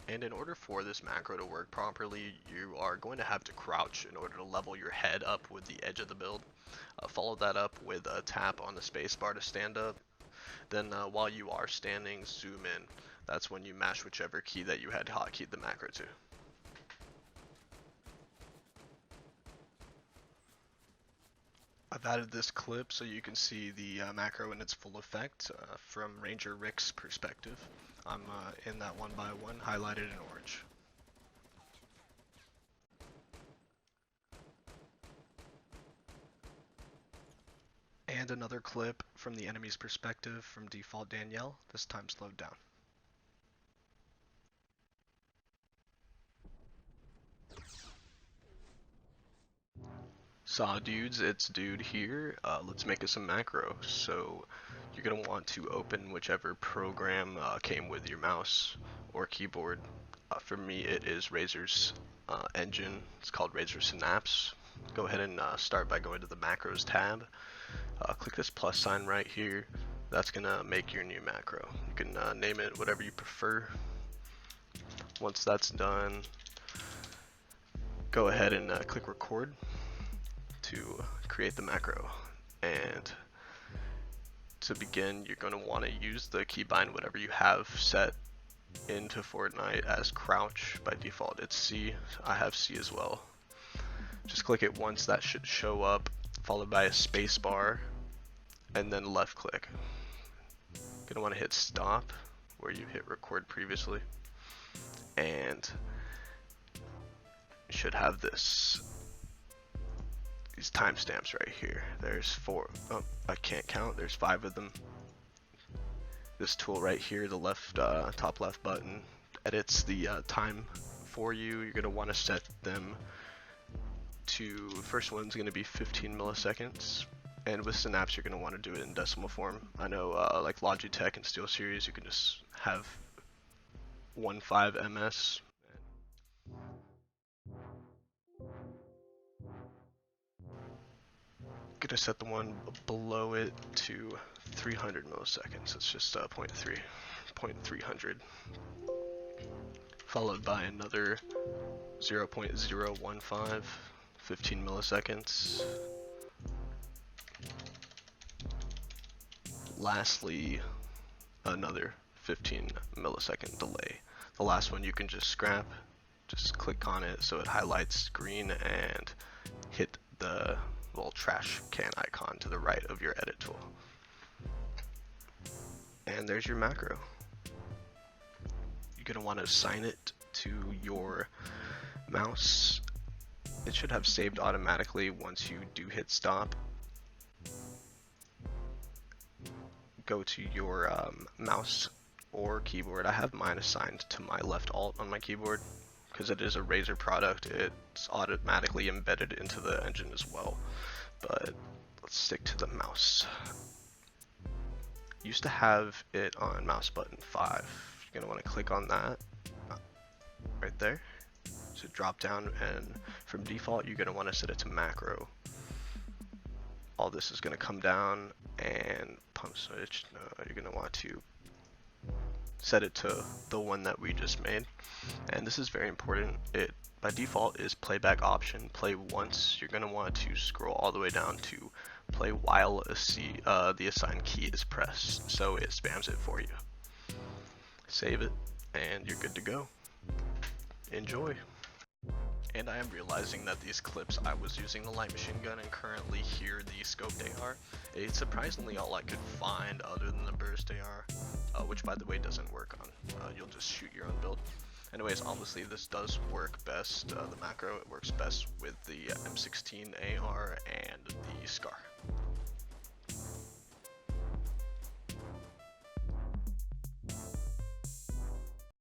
And in order for this macro to work properly, you are going to have to crouch in order to level your head up with the edge of the build. Follow that up with a tap on the spacebar to stand up. Then while you are standing, zoom in. That's when you mash whichever key that you had hotkeyed the macro to. I've added this clip so you can see the macro in its full effect from Ranger Rick's perspective. I'm in that 1x1 highlighted in orange. And another clip from the enemy's perspective from default Danielle, this time slowed down. Saw dudes, it's dude here. Let's make us a macro. So you're going to want to open whichever program came with your mouse or keyboard. For me it is Razer's engine. It's called Razer Synapse. Go ahead and start by going to the macros tab. Click this plus sign right here. That's going to make your new macro. You can name it whatever you prefer. Once that's done, go ahead and click record to create the macro. And to begin, you're going to want to use the keybind whatever you have set into Fortnite as crouch. By default it's C. I have C as well. Just click it once, that should show up, followed by a space bar and then left click. You're going to want to hit stop where you hit record previously, and you should have these timestamps right here. There's 4. Oh, I can't count. There's 5 of them. This tool right here, the left top left button, edits the time for you. You're gonna want to set them to, first one's gonna be 15 milliseconds, and with Synapse you're gonna want to do it in decimal form. I know like Logitech and SteelSeries, you can just have 15 ms. Gonna set the one below it to 300 milliseconds. It's just 0.300, followed by another 0.015, 15 milliseconds. Lastly, another 15 millisecond delay. The last one you can just scrap. Just click on it so it highlights green and hit the little trash can icon to the right of your edit tool. And there's your macro. You're going to want to assign it to your mouse. It should have saved automatically once you do hit stop. Go to your mouse or keyboard. I have mine assigned to my left alt on my keyboard because it is a Razer product. It's automatically embedded into the engine as well, but let's stick to the mouse. Used to have it on mouse button 5. You're gonna want to click on that right there. So drop down, and from default you're gonna want to set it to macro. All this is gonna come down, and pump switch. You're gonna want to set it to the one that we just made, and this is very important. It by default is playback option, play once. You're gonna want to scroll all the way down to play while the assigned key is pressed, so it spams it for you. Save it, and you're good to go. Enjoy. And I am realizing that these clips I was using the light machine gun and currently here the scoped AR. It's surprisingly all I could find other than the burst AR, which by the way doesn't work on. You'll just shoot your own build. Anyways, obviously this does work best, the macro, it works best with the M16 AR and the SCAR.